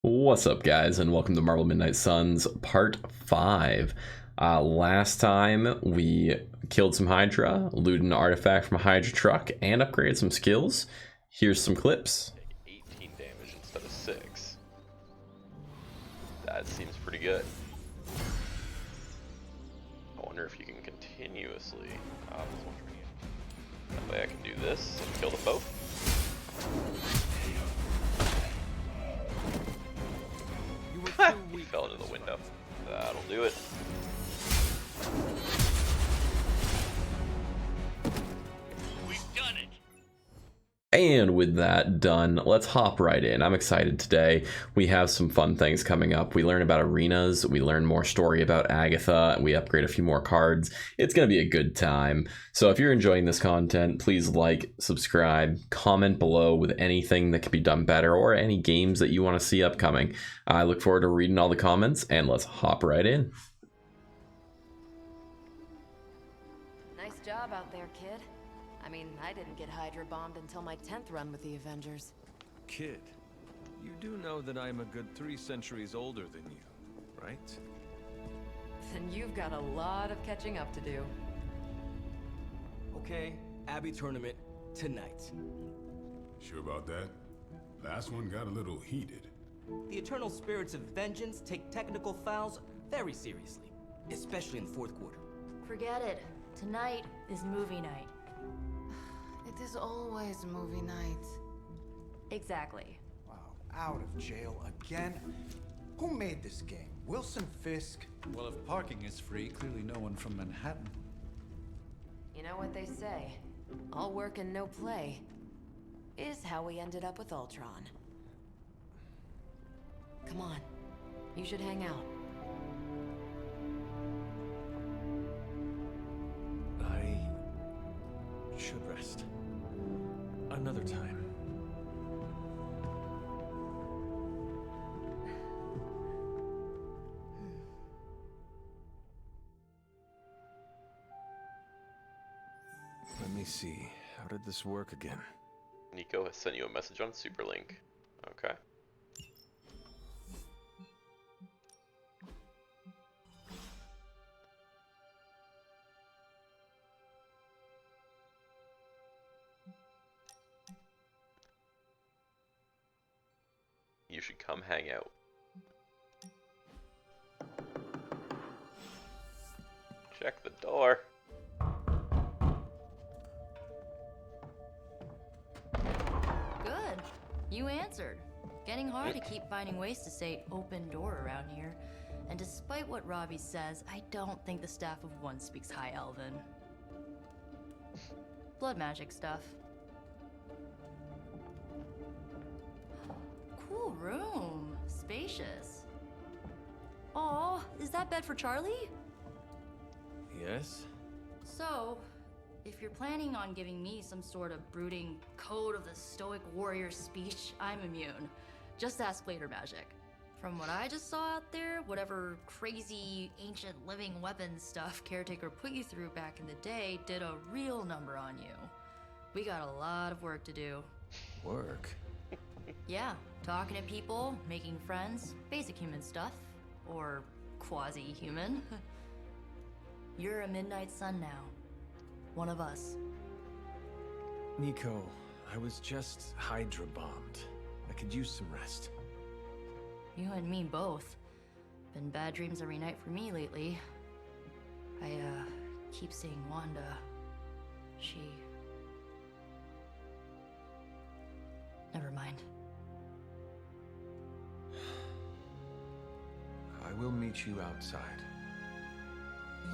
What's up, guys, and welcome to Marvel Midnight Suns Part 5. Last time we killed some Hydra, looted an artifact from a Hydra truck, and upgraded some skills. Here's some clips. 18 damage instead of 6. That seems pretty good. I wonder if you can continuously... that way I can do this and kill them both. He fell into the window. That'll do it. We've done it. And with that done, let's hop right in. I'm excited today. We have some fun things coming up. We learn about arenas, we learn more story about Agatha, and we upgrade a few more cards. It's going to be a good time. So if you're enjoying this content, please like, subscribe, comment below with anything that could be done better or any games that you want to see upcoming. I look forward to reading all the comments, and let's hop right in. Nice job out there, kid. I mean, I didn't get Hydra bombed until my 10th run with the Avengers. Kid, you do know that I'm a good 3 centuries older than you, right? Then you've got a lot of catching up to do. Okay, Abbey tournament tonight. Sure about that? Last one got a little heated. The Eternal Spirits of Vengeance take technical fouls very seriously, especially in the fourth quarter. Forget it. Tonight is movie night. It is always movie night. Exactly. Wow, out of jail again? Who made this game? Wilson Fisk? Well, if parking is free, clearly no one from Manhattan. You know what they say? All work and no play is how we ended up with Ultron. Come on, you should hang out. I should rest. Another time. Let me see. How did this work again? Nico has sent you a message on Superlink. Okay. You should come hang out. Check the door. Good. You answered. Getting hard to keep finding ways to say open door around here. And despite what Robbie says, I don't think the staff of one speaks High Elven. Blood magic stuff. Cool room. Spacious. Aw, is that bed for Charlie? Yes? So, if you're planning on giving me some sort of brooding code of the stoic warrior speech, I'm immune. Just ask later magic. From what I just saw out there, whatever crazy ancient living weapons stuff Caretaker put you through back in the day did a real number on you. We got a lot of work to do. Work? Yeah, talking to people, making friends, basic human stuff. Or quasi-human. You're a Midnight Sun now. One of us. Nico, I was just Hydra bombed. I could use some rest. You and me both. Been bad dreams every night for me lately. I, keep seeing Wanda. She... Never mind. I will meet you outside.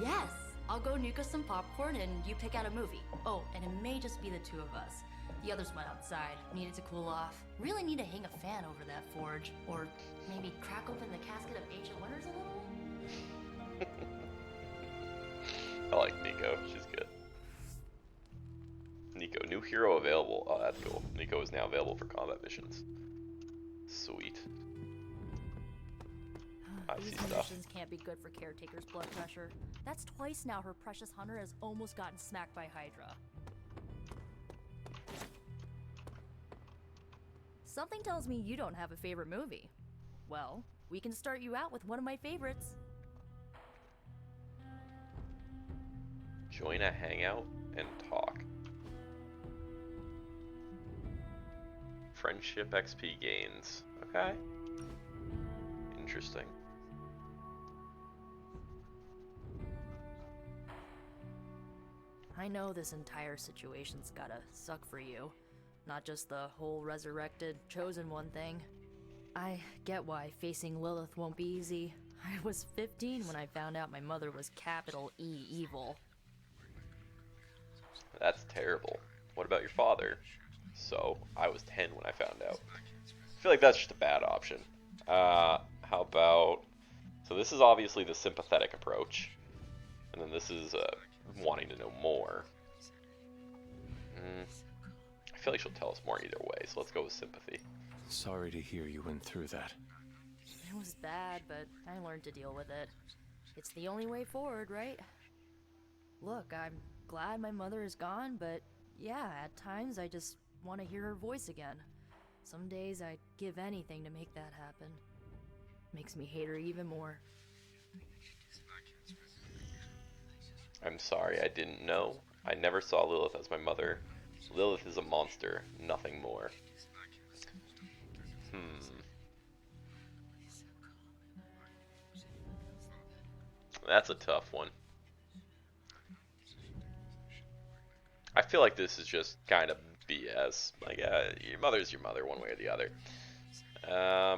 Yes! I'll go nuke us some popcorn and you pick out a movie. Oh, and it may just be the two of us. The others went outside, needed to cool off. Really need to hang a fan over that forge. Or maybe crack open the casket of ancient wonders a little? I like Nico. She's good. Nico, new hero available. Oh, that's cool. Nico is now available for combat missions. Sweet. I see These stuff. conditions can't be good for Caretaker's blood pressure. That's twice now her precious hunter has almost gotten smacked by Hydra. Something tells me you don't have a favorite movie. Well, we can start you out with one of my favorites. Join a hangout and talk. Friendship XP gains. Okay. Interesting. I know this entire situation's gotta suck for you. Not just the whole resurrected, chosen one thing. I get why facing Lilith won't be easy. I was 15 when I found out my mother was capital E evil. That's terrible. What about your father? So, I was 10 when I found out. I feel like that's just a bad option. How about... So this is obviously the sympathetic approach. And then this is wanting to know more. I feel like she'll tell us more either way, so let's go with sympathy. Sorry to hear you went through that. It was bad, but I learned to deal with it. It's the only way forward, right? Look, I'm glad my mother is gone, but yeah, at times I just want to hear her voice again. Some days I'd give anything to make that happen. Makes me hate her even more. I'm sorry, I didn't know. I never saw Lilith as my mother. Lilith is a monster, nothing more. That's a tough one. I feel like this is just kind of BS. Like, your mother's your mother, one way or the other. I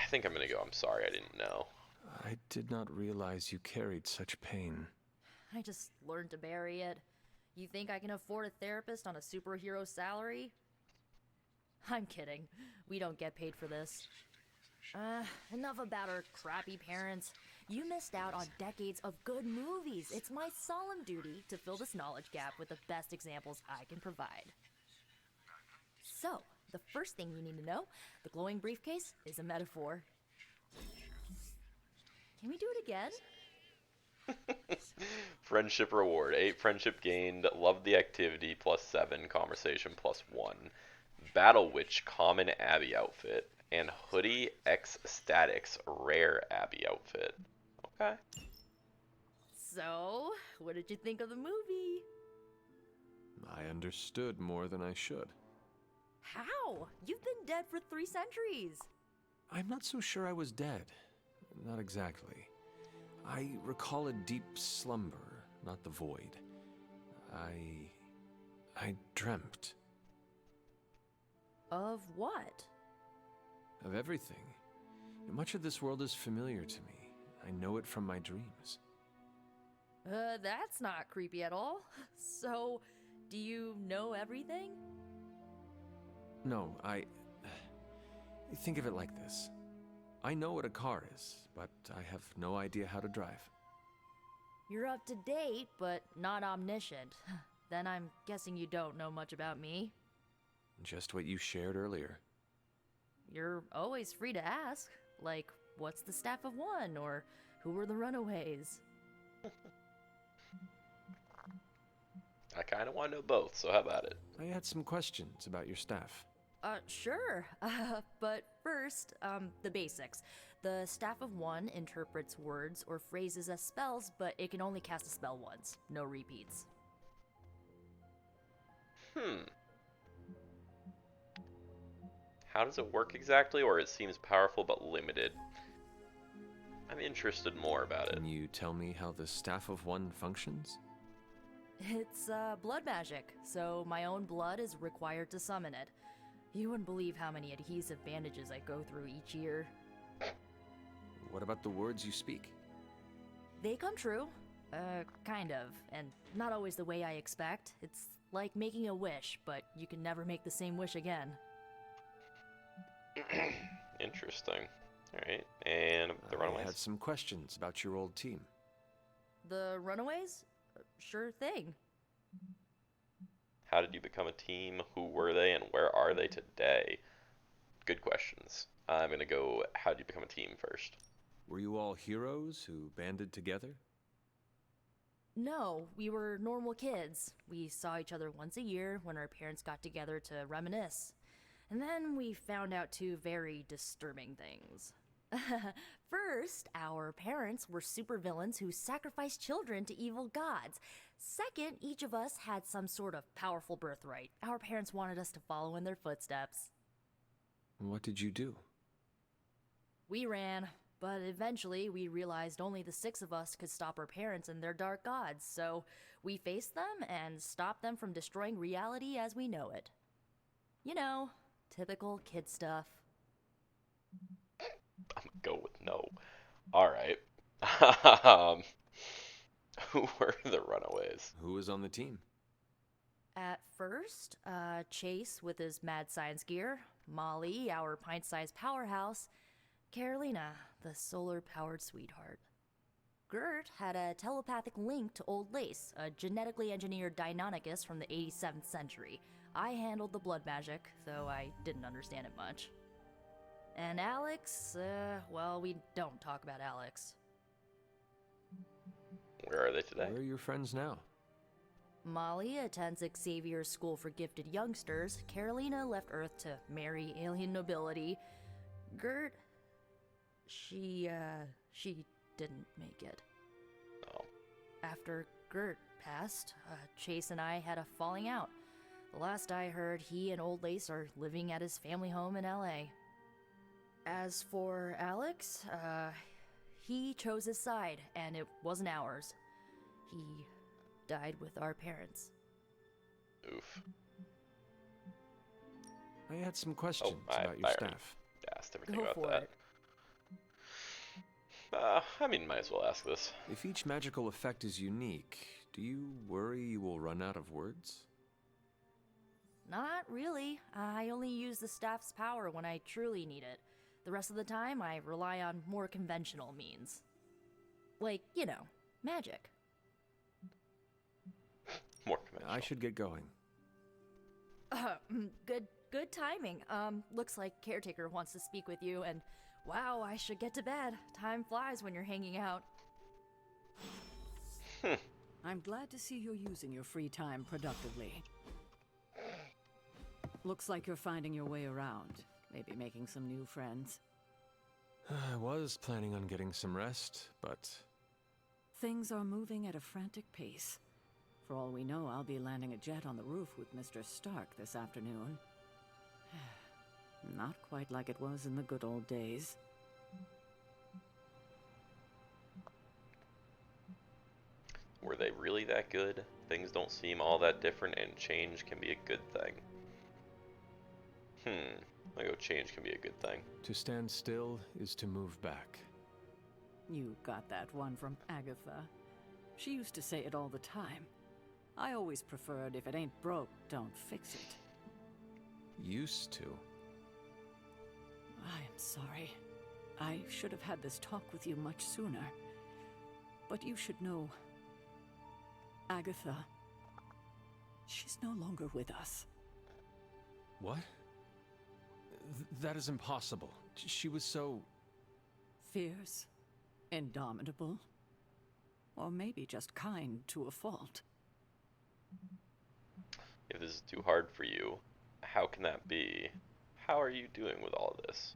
think I'm gonna go, I'm sorry, I didn't know. I did not realize you carried such pain. I just learned to bury it. You think I can afford a therapist on a superhero salary? I'm kidding. We don't get paid for this. Enough about our crappy parents. You missed out on decades of good movies. It's my solemn duty to fill this knowledge gap with the best examples I can provide. So, the first thing you need to know, the glowing briefcase is a metaphor. Can we do it again? Friendship reward. 8 friendship gained. Loved the activity. +7. Conversation +1. Battle Witch common Abbey outfit. And Hoodie X Statics rare Abbey outfit. Okay. So, what did you think of the movie? I understood more than I should. How? You've been dead for 3 centuries. I'm not so sure I was dead. Not exactly. I recall a deep slumber, not the void. I dreamt. Of what? Of everything. Much of this world is familiar to me. I know it from my dreams. That's not creepy at all. So, do you know everything? No, think of it like this. I know what a car is, but I have no idea how to drive. You're up to date, but not omniscient. Then I'm guessing you don't know much about me. Just what you shared earlier. You're always free to ask. Like, what's the Staff of One? Or who were the Runaways? I kind of want to know both, so how about it? I had some questions about your staff. Sure. But first, the basics. The Staff of One interprets words or phrases as spells, but it can only cast a spell once. No repeats. How does it work exactly, or it seems powerful but limited? I'm interested more about it. Can you tell me how the Staff of One functions? It's, blood magic, so my own blood is required to summon it. You wouldn't believe how many adhesive bandages I go through each year. What about the words you speak? They come true. Kind of, and not always the way I expect. It's like making a wish, but you can never make the same wish again. Interesting. Alright, and the Runaways? I had some questions about your old team. The Runaways? Sure thing. How did you become a team? Who were they, and where are they today? Good questions. I'm gonna go, how did you become a team first? Were you all heroes who banded together? No, we were normal kids. We saw each other once a year when our parents got together to reminisce. And then we found out two very disturbing things. First, our parents were supervillains who sacrificed children to evil gods. Second, each of us had some sort of powerful birthright. Our parents wanted us to follow in their footsteps. What did you do? We ran, but eventually we realized only the 6 of us could stop our parents and their dark gods, so we faced them and stopped them from destroying reality as we know it. You know, typical kid stuff. I'm gonna go with no. Alright. Who were the runaways? Who was on the team? At first, Chase with his mad science gear, Molly, our pint-sized powerhouse, Carolina, the solar-powered sweetheart. Gert had a telepathic link to Old Lace, a genetically engineered Deinonychus from the 87th century. I handled the blood magic, though I didn't understand it much. And Alex, well, we don't talk about Alex. Where are they today? Where are your friends now? Molly attends Xavier's School for Gifted Youngsters. Carolina left Earth to marry alien nobility. Gert, she didn't make it. Oh. After Gert passed, Chase and I had a falling out. The last I heard, he and Old Lace are living at his family home in LA. As for Alex, he chose his side, and it wasn't ours. He died with our parents. Oof. I had some questions about your I staff. asked everything Go about for that. it. I mean, might as well ask this. If each magical effect is unique, do you worry you will run out of words? Not really. I only use the staff's power when I truly need it. The rest of the time, I rely on more conventional means. Like, you know, magic. More conventional. I should get going. Good timing. Looks like Caretaker wants to speak with you, and wow, I should get to bed. Time flies when you're hanging out. I'm glad to see you're using your free time productively. Looks like you're finding your way around. Maybe making some new friends. I was planning on getting some rest, but... Things are moving at a frantic pace. For all we know, I'll be landing a jet on the roof with Mr. Stark this afternoon. Not quite like it was in the good old days. Were they really that good? Things don't seem all that different, and change can be a good thing. I go change can be a good thing. To stand still is to move back. You got that one from Agatha. She used to say it all the time. I always preferred if it ain't broke, don't fix it. Used to. I am sorry. I should have had this talk with you much sooner. But you should know... Agatha... She's no longer with us. What? That is impossible. She was so... Fierce, indomitable, or maybe just kind to a fault. If this is too hard for you, how can that be? How are you doing with all this?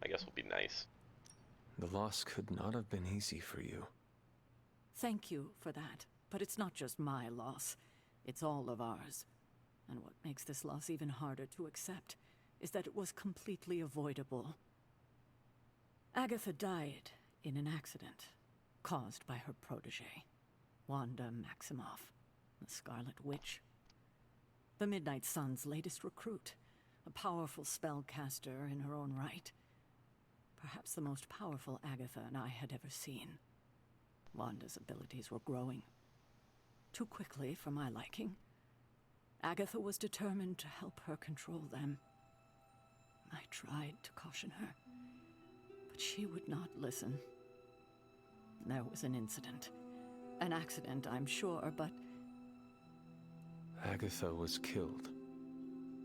I guess we'll be nice. The loss could not have been easy for you. Thank you for that, but it's not just my loss. It's all of ours. And what makes this loss even harder to accept is that it was completely avoidable. Agatha died in an accident caused by her protege, Wanda Maximoff, the Scarlet Witch. The Midnight Sun's latest recruit, a powerful spellcaster in her own right. Perhaps the most powerful Agatha and I had ever seen. Wanda's abilities were growing. Too quickly for my liking. Agatha was determined to help her control them. I tried to caution her, but she would not listen. There was an incident. An accident, I'm sure, but... Agatha was killed.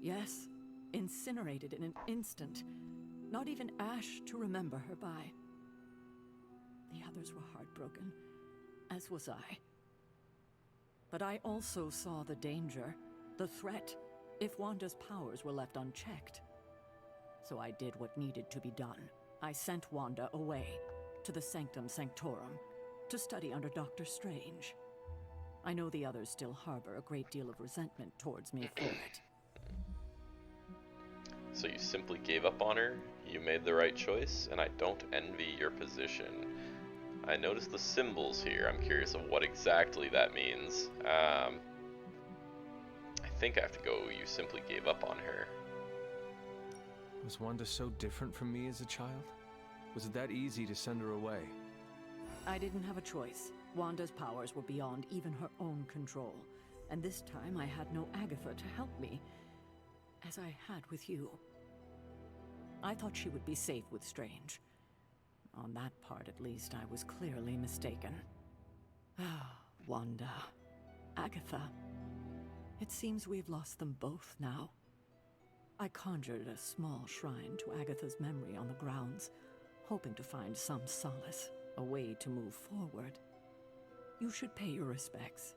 Yes, incinerated in an instant. Not even ash to remember her by. The others were heartbroken, as was I. But I also saw the danger, the threat, if Wanda's powers were left unchecked. So I did what needed to be done. I sent Wanda away, to the Sanctum Sanctorum, to study under Doctor Strange. I know the others still harbor a great deal of resentment towards me for it. So you simply gave up on her? You made the right choice, and I don't envy your position. I noticed the symbols here. I'm curious of what exactly that means. I think I have to go, you simply gave up on her. Was Wanda so different from me as a child? Was it that easy to send her away? I didn't have a choice. Wanda's powers were beyond even her own control. And this time I had no Agatha to help me, as I had with you. I thought she would be safe with Strange. On that part, at least, I was clearly mistaken. Ah, Wanda. Agatha. It seems we've lost them both now. I conjured a small shrine to Agatha's memory on the grounds, hoping to find some solace, a way to move forward. You should pay your respects.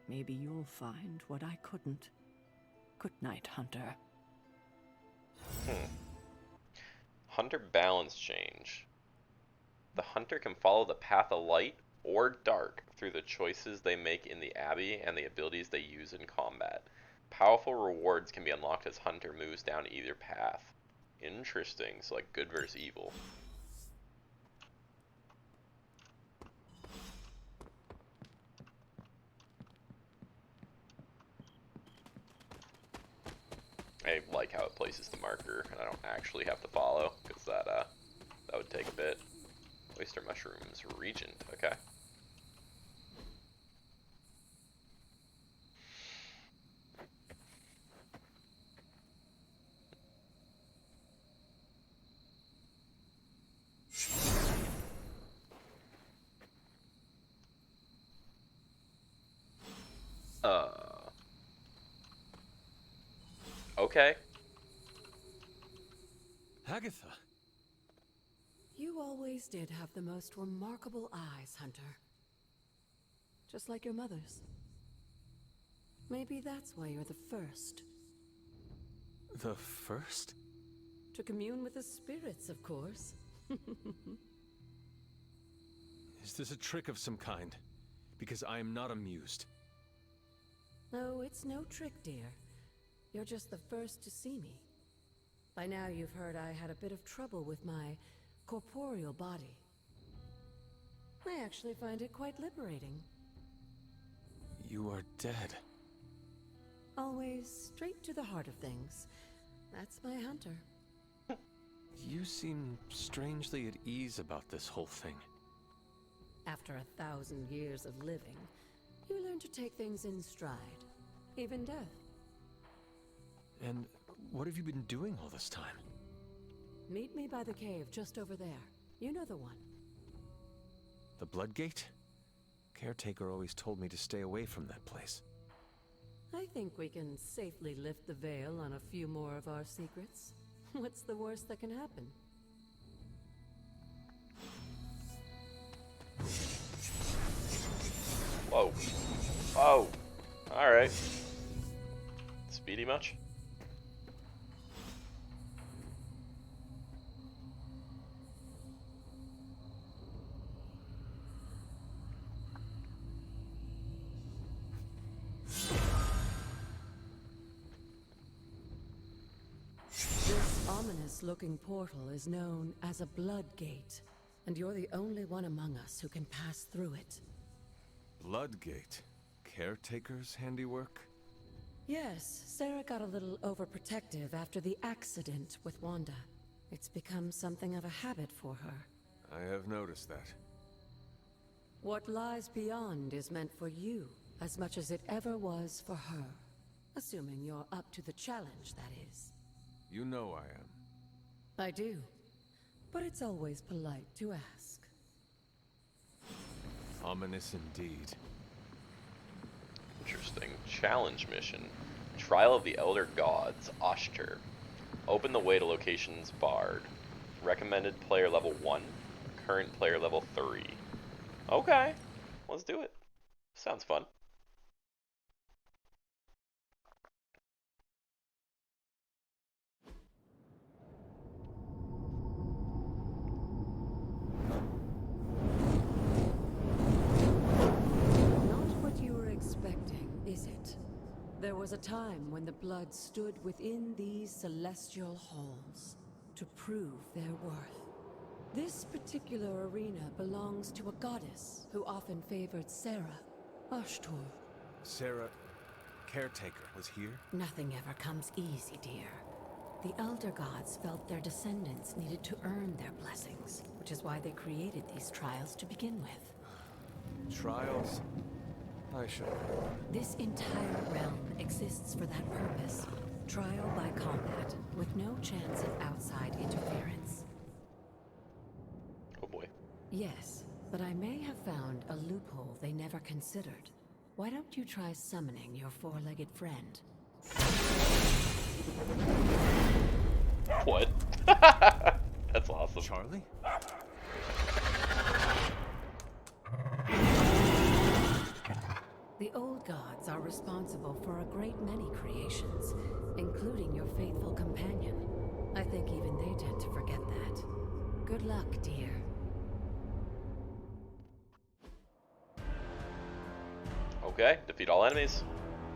Maybe you'll find what I couldn't. Good night, Hunter. Hunter balance change. The hunter can follow the path of light or dark through the choices they make in the abbey and the abilities they use in combat. Powerful rewards can be unlocked as hunter moves down either path. Interesting, so like good versus evil. I like how it places the marker, and I don't actually have to follow, because that would take a bit. Oyster mushrooms, regent, okay. Okay. Agatha! You always did have the most remarkable eyes, Hunter. Just like your mother's. Maybe that's why you're the first. The first? To commune with the spirits, of course. Is this a trick of some kind? Because I am not amused. No, it's no trick, dear. You're just the first to see me. By now you've heard I had a bit of trouble with my corporeal body. I actually find it quite liberating. You are dead. Always straight to the heart of things. That's my Hunter. You seem strangely at ease about this whole thing. After 1,000 years of living, you learn to take things in stride. Even death. And what have you been doing all this time? Meet me by the cave just over there. You know the one. The Bloodgate? Caretaker always told me to stay away from that place. I think we can safely lift the veil on a few more of our secrets. What's the worst that can happen? Whoa. Whoa. Alright. Speedy much? This ominous-looking portal is known as a blood gate, and you're the only one among us who can pass through it. Bloodgate? Caretaker's handiwork? Yes, Sarah got a little overprotective after the accident with Wanda. It's become something of a habit for her. I have noticed that. What lies beyond is meant for you, as much as it ever was for her. Assuming you're up to the challenge, that is. You know I am. I do. But it's always polite to ask. Ominous indeed. Interesting. Challenge mission. Trial of the Elder Gods, Oshter. Open the way to locations barred. Recommended player level 1. Current player level 3. Okay. Let's do it. Sounds fun. was a time when the blood stood within these celestial halls to prove their worth. This particular arena belongs to a goddess who often favored Sarah, Ashtor. Sarah, caretaker, was here? Nothing ever comes easy, dear. The Elder Gods felt their descendants needed to earn their blessings, which is why they created these trials to begin with. Trials? I should. This entire realm exists for that purpose. Trial by combat, with no chance of outside interference. Oh boy. Yes, but I may have found a loophole they never considered. Why don't you try summoning your four-legged friend? What? That's awesome. Charlie? The old gods are responsible for a great many creations, including your faithful companion. I think even they tend to forget that. Good luck, dear. Okay, defeat all enemies.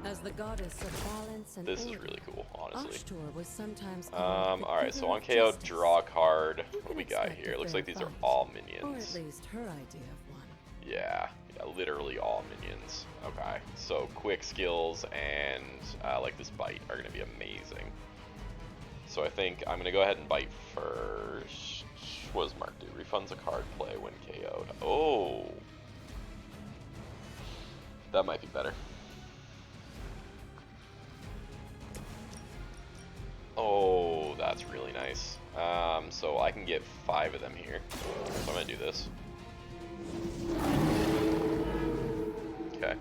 As the goddess of balance and This is order, really cool, honestly. Ashtor was sometimes called the Alright, so Giver on of KO, Justice. draw a card. You What do can we got expect here? a Looks fair like these are fight. all Or minions. at least her idea of one. Yeah, literally all minions. Okay, so quick skills and like this bite are going to be amazing. So I think I'm going to go ahead and bite first. What does Mark do? Refunds a card play when KO'd. Oh! That might be better. Oh, that's really nice. So I can get 5 of them here. So I'm going to do this. Okay.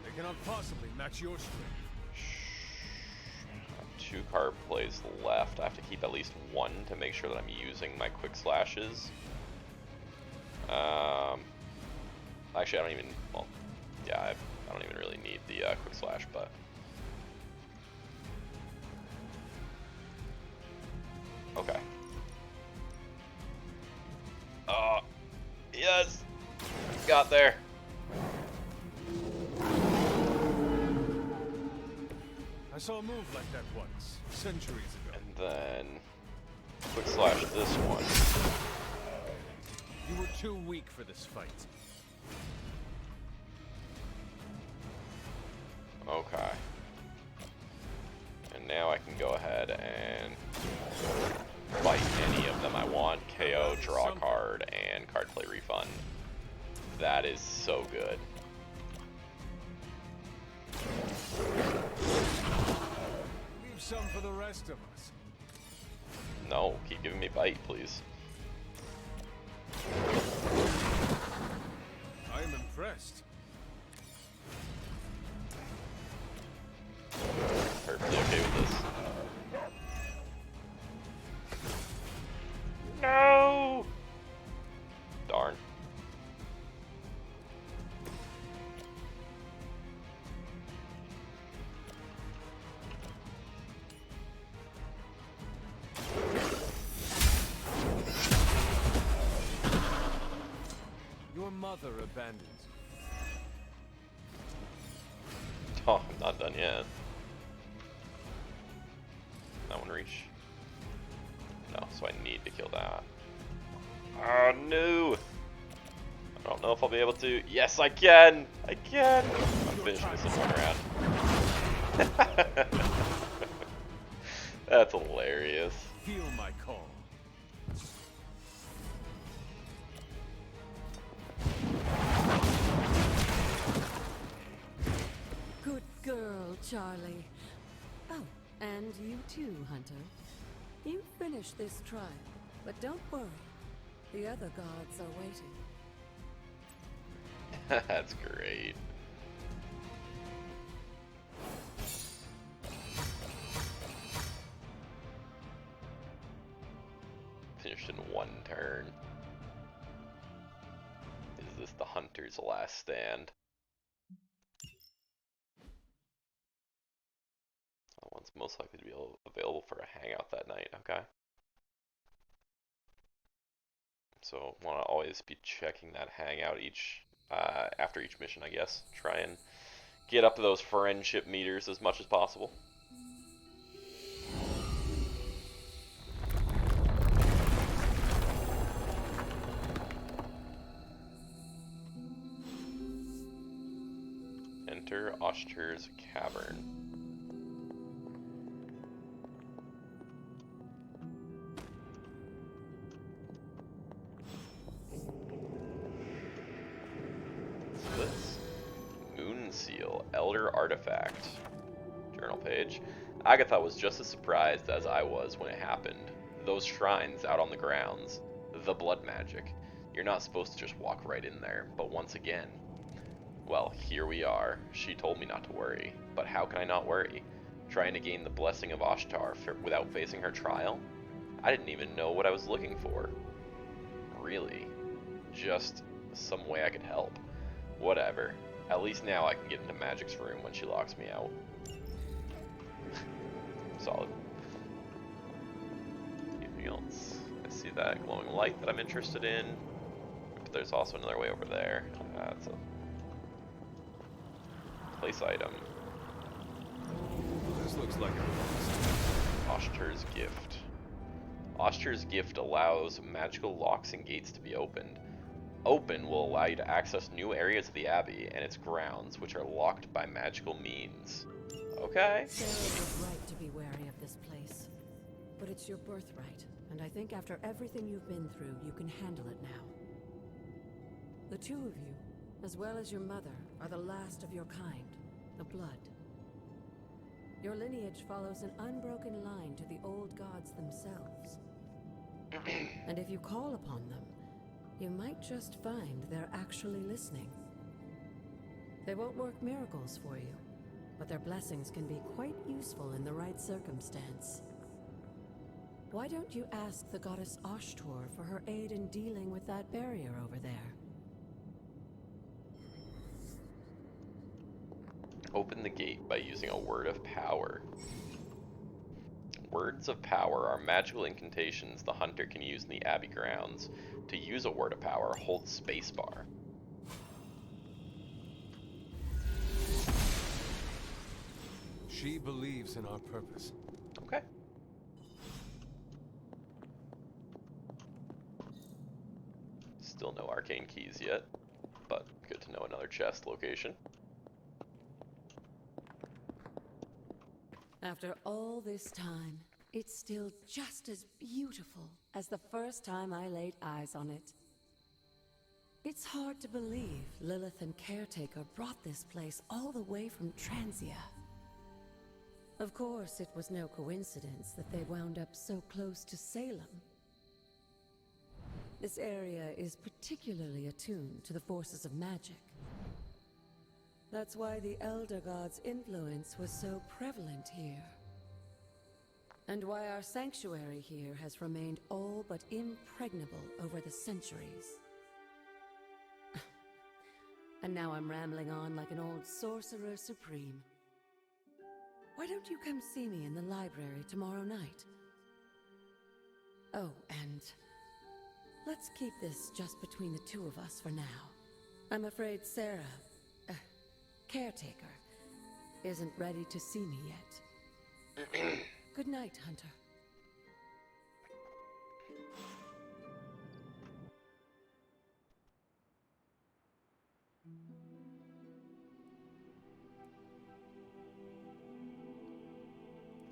They cannot possibly match your strength. 2 card plays left. I have to keep at least 1 to make sure that I'm using my quick slashes. Actually, I don't even. Well, yeah, I don't even really need the quick slash, but. Okay. Yes! Got there. I saw a move like that once, centuries ago. And then quick slash this one. You were too weak for this fight. Okay. And now I can go ahead and fight any of them I want. KO, draw a card, and card play refund. That is so good. Leave some for the rest of us. No, keep giving me bite, please. I am impressed. Perfectly okay with this. No! Darn. Your mother abandoned you. Oh, I'm not done yet. That one reach? No, so I need to kill that. Oh no! I don't know if I'll be able to. Yes, I can! I can! I'm finishing this in one round. That's hilarious. Feel my call. Good girl, Charlie. Oh, and you too, Hunter. You finished this trial, but don't worry. The other gods are waiting. That's great. Finished in 1 turn. Is this the Hunter's last stand? That one's most likely to be available for a hangout that night, okay. So want to always be checking that hangout after each mission, I guess. Try and get up those friendship meters as much as possible. Enter Oshter's Cavern. What's this? Moon Seal, Elder Artifact. Journal page. Agatha was just as surprised as I was when it happened. Those shrines out on the grounds. The blood magic. You're not supposed to just walk right in there, but once again, well, here we are. She told me not to worry, but how can I not worry? Trying to gain the blessing of Oshtar without facing her trial? I didn't even know what I was looking for. Really? Just some way I could help. Whatever. At least now I can get into Magic's room when she locks me out. Solid. Anything else? I see that glowing light that I'm interested in. But there's also another way over there. It's a place item. This looks like Oshter's Gift. Oshter's Gift allows magical locks and gates to be opened. Open will allow you to access new areas of the Abbey and its grounds, which are locked by magical means. Okay. Sarah was right to be wary of this place. But it's your birthright, and I think after everything you've been through, you can handle it now. The two of you, as well as your mother, are the last of your kind, the Blood. Your lineage follows an unbroken line to the old gods themselves. And if you call upon them, you might just find they're actually listening. They won't work miracles for you, but their blessings can be quite useful in the right circumstance. Why don't you ask the goddess Oshtor for her aid in dealing with that barrier over there? Open the gate by using a word of power. Words of power are magical incantations the hunter can use in the Abbey grounds. To use a word of power, hold spacebar. She believes in our purpose. Okay. Still no arcane keys yet, but good to know another chest location. After all this time, it's still just as beautiful as the first time I laid eyes on it. It's hard to believe Lilith and Caretaker brought this place all the way from Transia. Of course, it was no coincidence that they wound up so close to Salem. This area is particularly attuned to the forces of magic. That's why the Elder God's influence was so prevalent here. And why our sanctuary here has remained all but impregnable over the centuries. And now I'm rambling on like an old sorcerer supreme. Why don't you come see me in the library tomorrow night? Oh, and let's keep this just between the two of us for now. I'm afraid Sarah, Caretaker, isn't ready to see me yet. Good night, Hunter.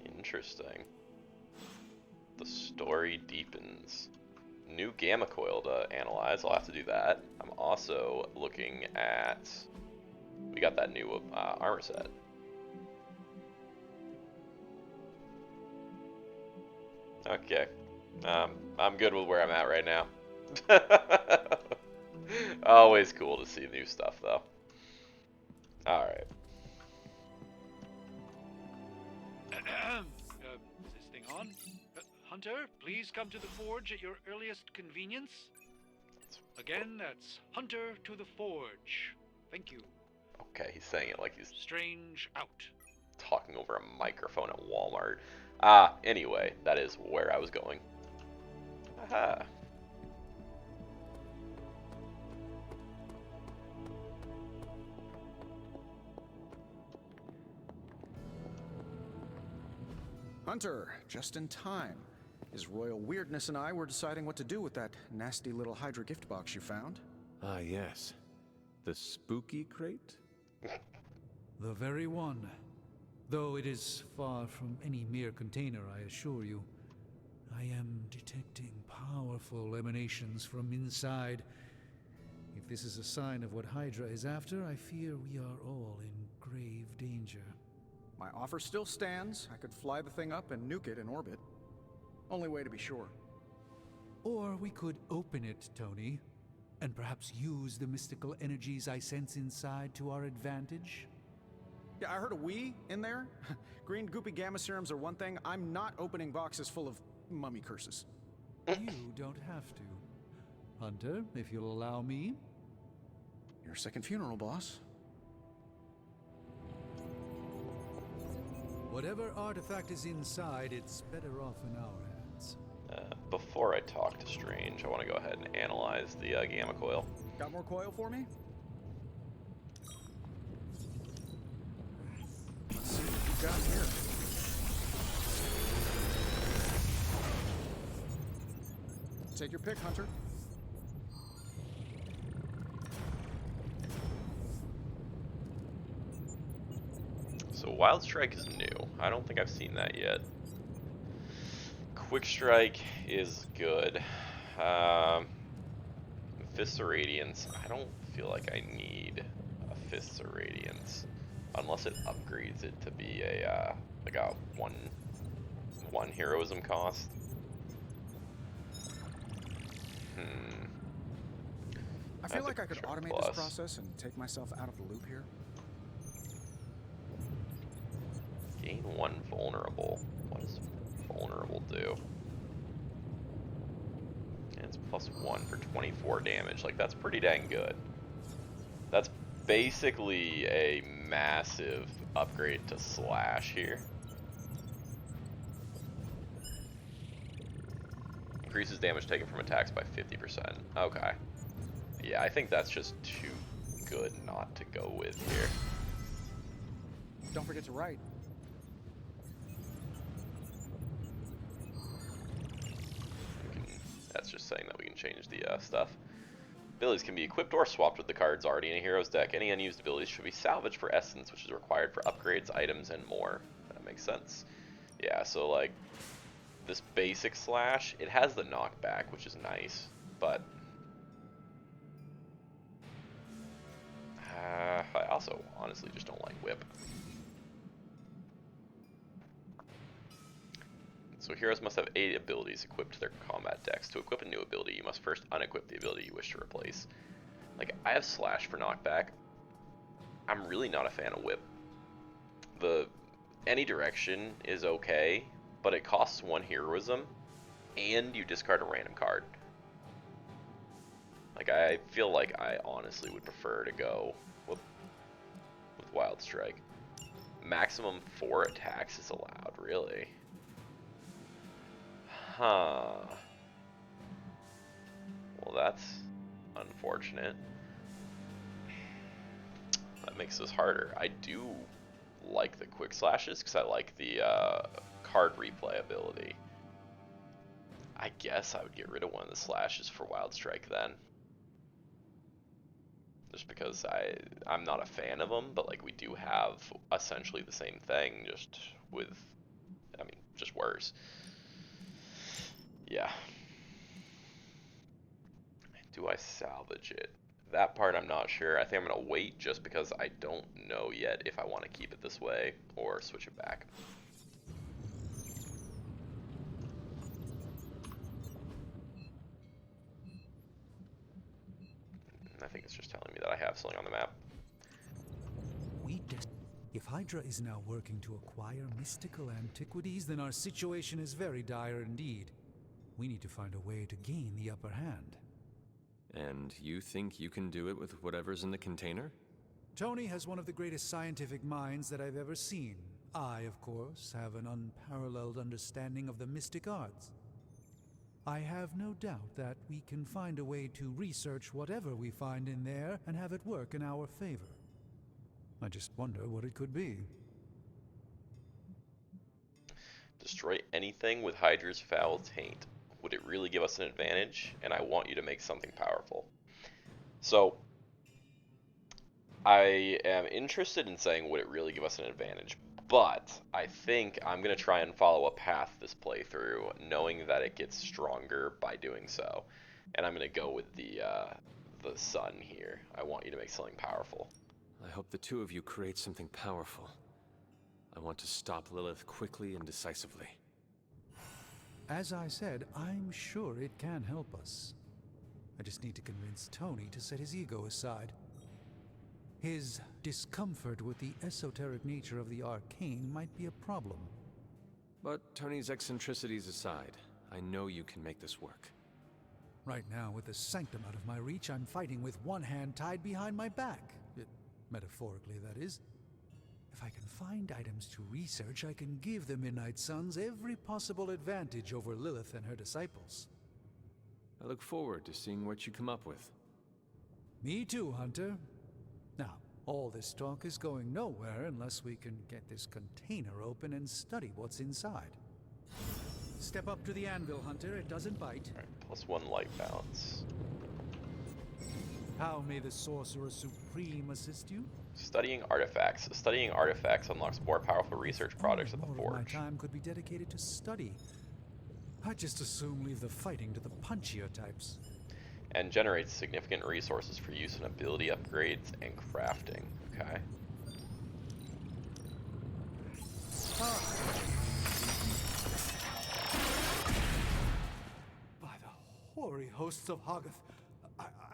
Interesting. The story deepens. New gamma coil to analyze. I'll have to do that. I'm also looking at... We got that new armor set. Okay. I'm good with where I'm at right now. Always cool to see new stuff, though. Alright. Is this thing on? Hunter, please come to the forge at your earliest convenience. Again, that's Hunter to the forge. Thank you. Okay, he's saying it like he's Strange out. talking over a microphone at Walmart. Anyway, that is where I was going. Aha. Hunter, just in time. His royal weirdness and I were deciding what to do with that nasty little Hydra gift box you found. Ah, yes. The spooky crate? The very one. Though it is far from any mere container, I assure you. I am detecting powerful emanations from inside. If this is a sign of what Hydra is after, I fear we are all in grave danger. My offer still stands. I could fly the thing up and nuke it in orbit. Only way to be sure. Or we could open it, Tony, and perhaps use the mystical energies I sense inside to our advantage. Yeah, I heard a "we" in there. Green goopy gamma serums are one thing. I'm not opening boxes full of mummy curses. You don't have to. Hunter, if you'll allow me. Your second funeral, boss. Whatever artifact is inside, it's better off in our hands. Before I talk to Strange, I want to go ahead and analyze the gamma coil. Got more coil for me? Let's see what you got here. Take your pick, Hunter. So Wild Strike is new. I don't think I've seen that yet. Quick Strike is good. Fists of Radiance. I don't feel like I need a Fists of Radiance unless it upgrades it to be a like a one heroism cost. I feel like I could automate this process and take myself out of the loop here. Gain 1 vulnerable. What does vulnerable do? And it's +1 for 24 damage. Like, that's pretty dang good. That's basically a massive upgrade to Slash here. Increases damage taken from attacks by 50%. Okay. Yeah, I think that's just too good not to go with here. Don't forget to write. That's just saying that we can change the stuff. Abilities can be equipped or swapped with the cards already in a hero's deck. Any unused abilities should be salvaged for essence, which is required for upgrades, items, and more. That makes sense. Yeah, so like this basic Slash, it has the knockback, which is nice, but I also honestly just don't like Whip. So heroes must have 8 abilities equipped to their combat decks. To equip a new ability, you must first unequip the ability you wish to replace. Like, I have Slash for knockback. I'm really not a fan of Whip. The any direction is okay, but it costs 1 heroism, and you discard a random card. Like, I feel like I honestly would prefer to go with Wild Strike. Maximum 4 attacks is allowed, really? Huh. Well, that's unfortunate. That makes this harder. I do like the quick slashes because I like the card replay ability. I guess I would get rid of one of the slashes for Wild Strike then. Just because I'm not a fan of them, but like we do have essentially the same thing, just with, I mean, just worse. Yeah. Do I salvage it? That part I'm not sure. I think I'm going to wait just because I don't know yet if I want to keep it this way or switch it back. I think it's just telling me that I have something on the map. If Hydra is now working to acquire mystical antiquities, then our situation is very dire indeed. We need to find a way to gain the upper hand. And you think you can do it with whatever's in the container? Tony has one of the greatest scientific minds that I've ever seen. I, of course, have an unparalleled understanding of the mystic arts. I have no doubt that we can find a way to research whatever we find in there and have it work in our favor. I just wonder what it could be. Destroy anything with Hydra's foul taint. Would it really give us an advantage? And I want you to make something powerful. So, I am interested in saying, would it really give us an advantage? But I think I'm going to try and follow a path this playthrough, knowing that it gets stronger by doing so. And I'm going to go with the sun here. I want you to make something powerful. I hope the two of you create something powerful. I want to stop Lilith quickly and decisively. As I said, I'm sure it can help us. I just need to convince Tony to set his ego aside. His discomfort with the esoteric nature of the arcane might be a problem. But Tony's eccentricities aside, I know you can make this work. Right now, with the sanctum out of my reach, I'm fighting with one hand tied behind my back. Metaphorically, that is. If I can find items to research, I can give the Midnight Suns every possible advantage over Lilith and her disciples. I look forward to seeing what you come up with. Me too, Hunter. Now, all this talk is going nowhere unless we can get this container open and study what's inside. Step up to the anvil, Hunter. It doesn't bite. Right, +1 light balance. How may the Sorcerer Supreme assist you? Studying artifacts. Studying artifacts unlocks more powerful research projects at the More of Forge. my time could be dedicated to study. I just assume leave the fighting to the punchier types. And generates significant resources for use in ability upgrades and crafting. Okay. By the hoary hosts of Hoggoth,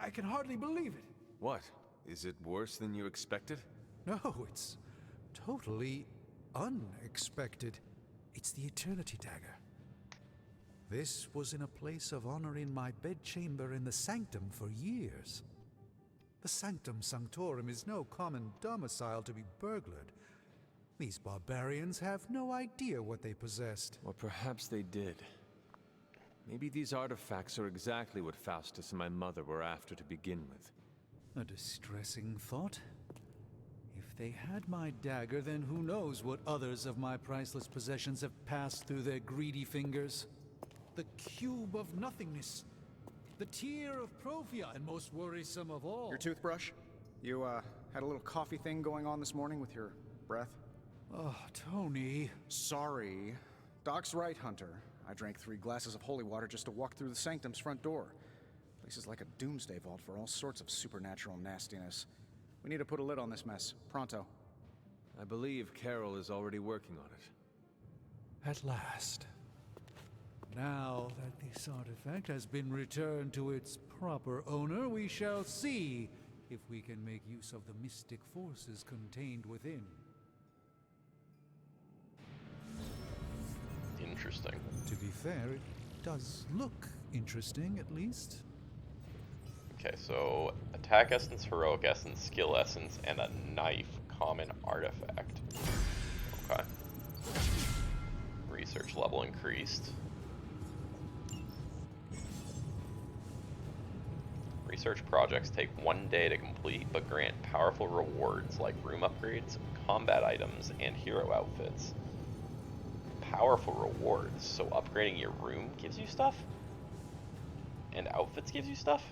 I can hardly believe it. What? Is it worse than you expected? No, it's totally unexpected. It's the Eternity Dagger. This was in a place of honor in my bedchamber in the Sanctum for years. The Sanctum Sanctorum is no common domicile to be burglared. These barbarians have no idea what they possessed. Or perhaps they did. Maybe these artifacts are exactly what Faustus and my mother were after to begin with. A distressing thought. If they had my dagger, then who knows what others of my priceless possessions have passed through their greedy fingers. The cube of nothingness. The tear of Profia, and most worrisome of all. Your toothbrush? You, had a little coffee thing going on this morning with your breath? Oh, Tony. Sorry. Doc's right, Hunter. I drank 3 glasses of holy water just to walk through the Sanctum's front door. Place is like a doomsday vault for all sorts of supernatural nastiness. We need to put a lid on this mess. Pronto. I believe Carol is already working on it. At last. Now that this artifact has been returned to its proper owner, we shall see if we can make use of the mystic forces contained within. Interesting. To be fair, it does look interesting, at least. Okay, so attack essence, heroic essence, skill essence, and a knife common artifact. Okay. Research level increased. Research projects take 1 day to complete, but grant powerful rewards like room upgrades, combat items, and hero outfits. Powerful rewards, so upgrading your room gives you stuff? And outfits gives you stuff?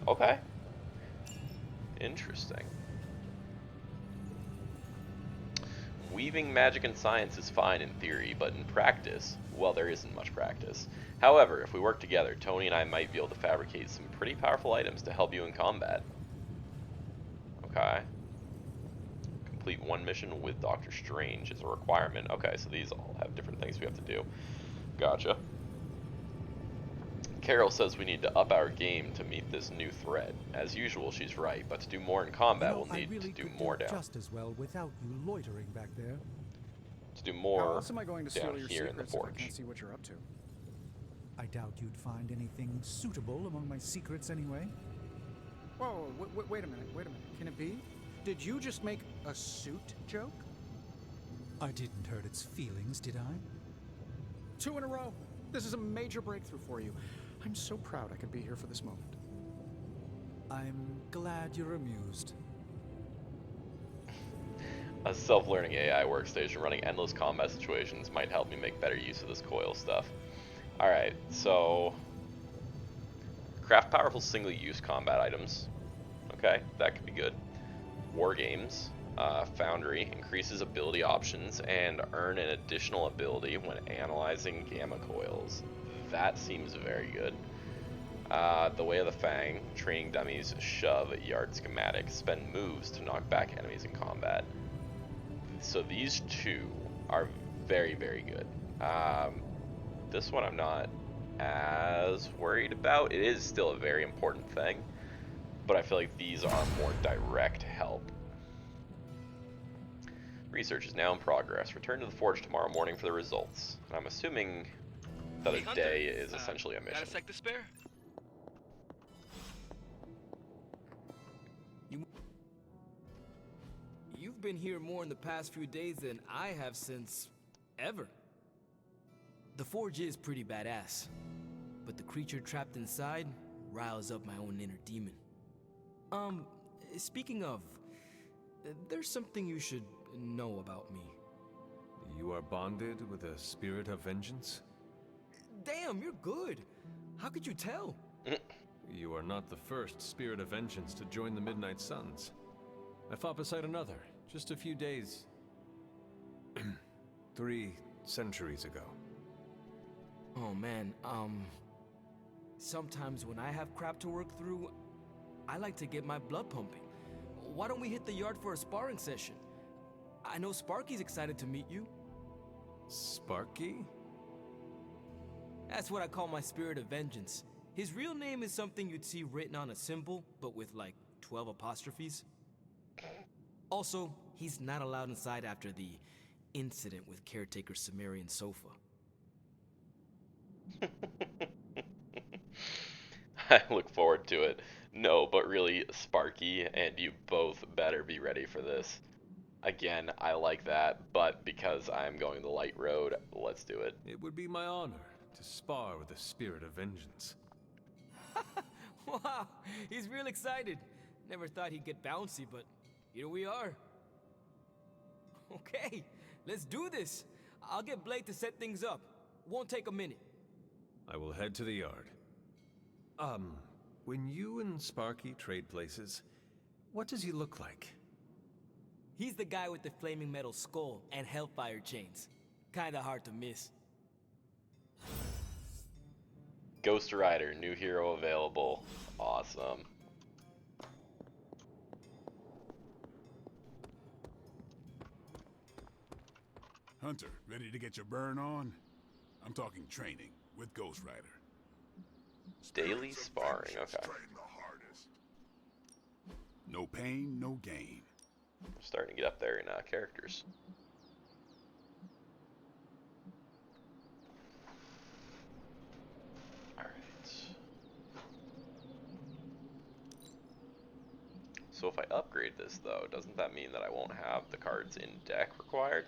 Okay. Interesting. Weaving magic and science is fine in theory, but in practice, well, there isn't much practice. However, if we work together, Tony and I might be able to fabricate some pretty powerful items to help you in combat. Okay. Complete 1 mission with Doctor Strange is a requirement. Okay, so these all have different things we have to do. Gotcha. Carol says we need to up our game to meet this new threat. As usual, she's right, but to do more in combat, we'll need to do more down. Just as well without you loitering back there. To do more How else am I going to steal down your here in the secrets if I forge. can't see what you're up to? I doubt you'd find anything suitable among my secrets anyway. Whoa, wait a minute, Can it be? Did you just make a suit joke? I didn't hurt its feelings, did I? 2 in a row. This is a major breakthrough for you. I'm so proud I could be here for this moment. I'm glad you're amused. A self-learning AI workstation running endless combat situations might help me make better use of this coil stuff. Alright, so... craft powerful single-use combat items. Okay, that could be good. War games. Foundry increases ability options and earn an additional ability when analyzing gamma coils. That seems very good. The Way of the Fang, training dummies, shove, yard schematics, spend moves to knock back enemies in combat. So these two are very, very good. This one I'm not as worried about. It is still a very important thing, but I feel like these are more direct help. Research is now in progress. Return to the forge tomorrow morning for the results. And I'm assuming that a day is essentially a mission. Got a sec to spare? You've been here more in the past few days than I have since ever. The forge is pretty badass, but the creature trapped inside riles up my own inner demon. Speaking of, there's something you should know about me. You are bonded with a spirit of vengeance? Damn, you're good. How could you tell? You are not the first spirit of vengeance to join the Midnight Suns. I fought beside another, just a few days... 3 centuries ago. Oh man, sometimes when I have crap to work through, I like to get my blood pumping. Why don't we hit the yard for a sparring session? I know Sparky's excited to meet you. Sparky? That's what I call my spirit of vengeance. His real name is something you'd see written on a symbol, but with like 12 apostrophes. Also, he's not allowed inside after the incident with caretaker Sumerian Sofa. I look forward to it. No, but really, Sparky and you both better be ready for this. Again, I like that, but because I'm going the light road, let's do it. It would be my honor to spar with a spirit of vengeance. Wow, he's real excited. Never thought he'd get bouncy, but here we are. Okay, let's do this. I'll get Blake to set things up. Won't take a minute. I will head to the yard. When you and Sparky trade places, what does he look like? He's the guy with the flaming metal skull and hellfire chains. Kinda hard to miss. Ghost Rider, new hero available. Awesome. Hunter, ready to get your burn on? I'm talking training with Ghost Rider. Daily sparring, okay. No pain, no gain. We're starting to get up there in characters. Alright. So if I upgrade this though, doesn't that mean that I won't have the cards in deck required?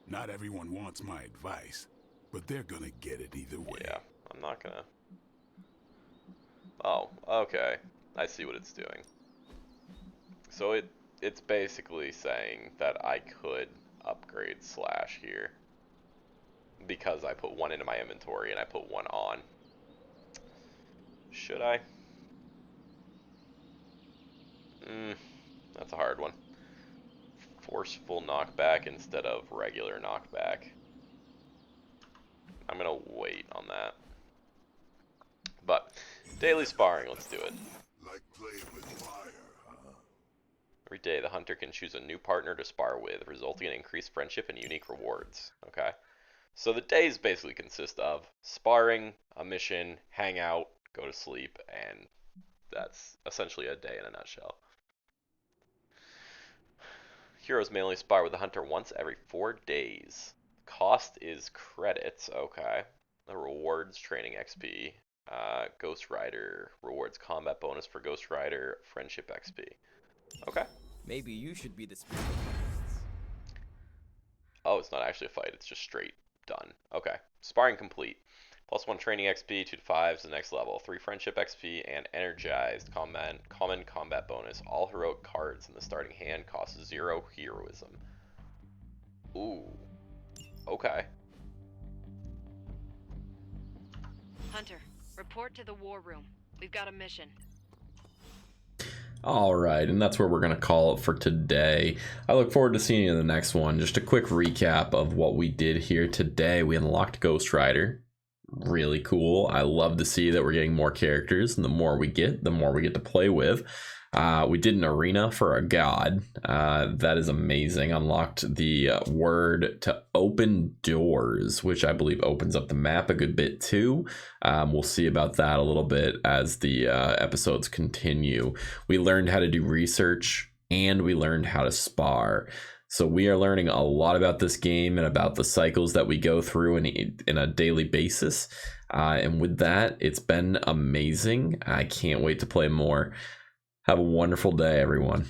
Not everyone wants my advice, but they're gonna get it either way. Yeah, I'm not gonna... Oh, okay. I see what it's doing. So it's basically saying that I could upgrade Slash here because I put one into my inventory and I put one on. Should I? That's a hard one. Forceful knockback instead of regular knockback. I'm gonna wait on that. But daily sparring, let's do it. Like playing with fire, huh? Every day the hunter can choose a new partner to spar with, resulting in increased friendship and unique rewards. Okay. So the days basically consist of sparring, a mission, hang out, go to sleep, and that's essentially a day in a nutshell. Heroes may only spar with the hunter once every 4 days. Cost is credits, okay. The rewards training XP. Ghost Rider rewards combat bonus for Ghost Rider, friendship XP. Okay. Maybe you should be the spirit. Oh, it's not actually a fight, it's just straight done. Okay. Sparring complete. +1 training XP, 2 to 5 to the next level, 3 friendship XP, and energized common combat bonus. All heroic cards in the starting hand cost 0 heroism. Ooh. Okay. Hunter, report to the war room. We've got a mission. All right, and that's where we're going to call it for today. I look forward to seeing you in the next one. Just a quick recap of what we did here today. We unlocked Ghost Rider. Really cool. I love to see that we're getting more characters, and the more we get, the more we get to play with. We did an arena for a god. That is amazing. Unlocked the word to open doors, which I believe opens up the map a good bit too. We'll see about that a little bit as the episodes continue. We learned how to do research, and we learned how to spar. So we are learning a lot about this game and about the cycles that we go through in a daily basis. And with that, it's been amazing. I can't wait to play more. Have a wonderful day, everyone.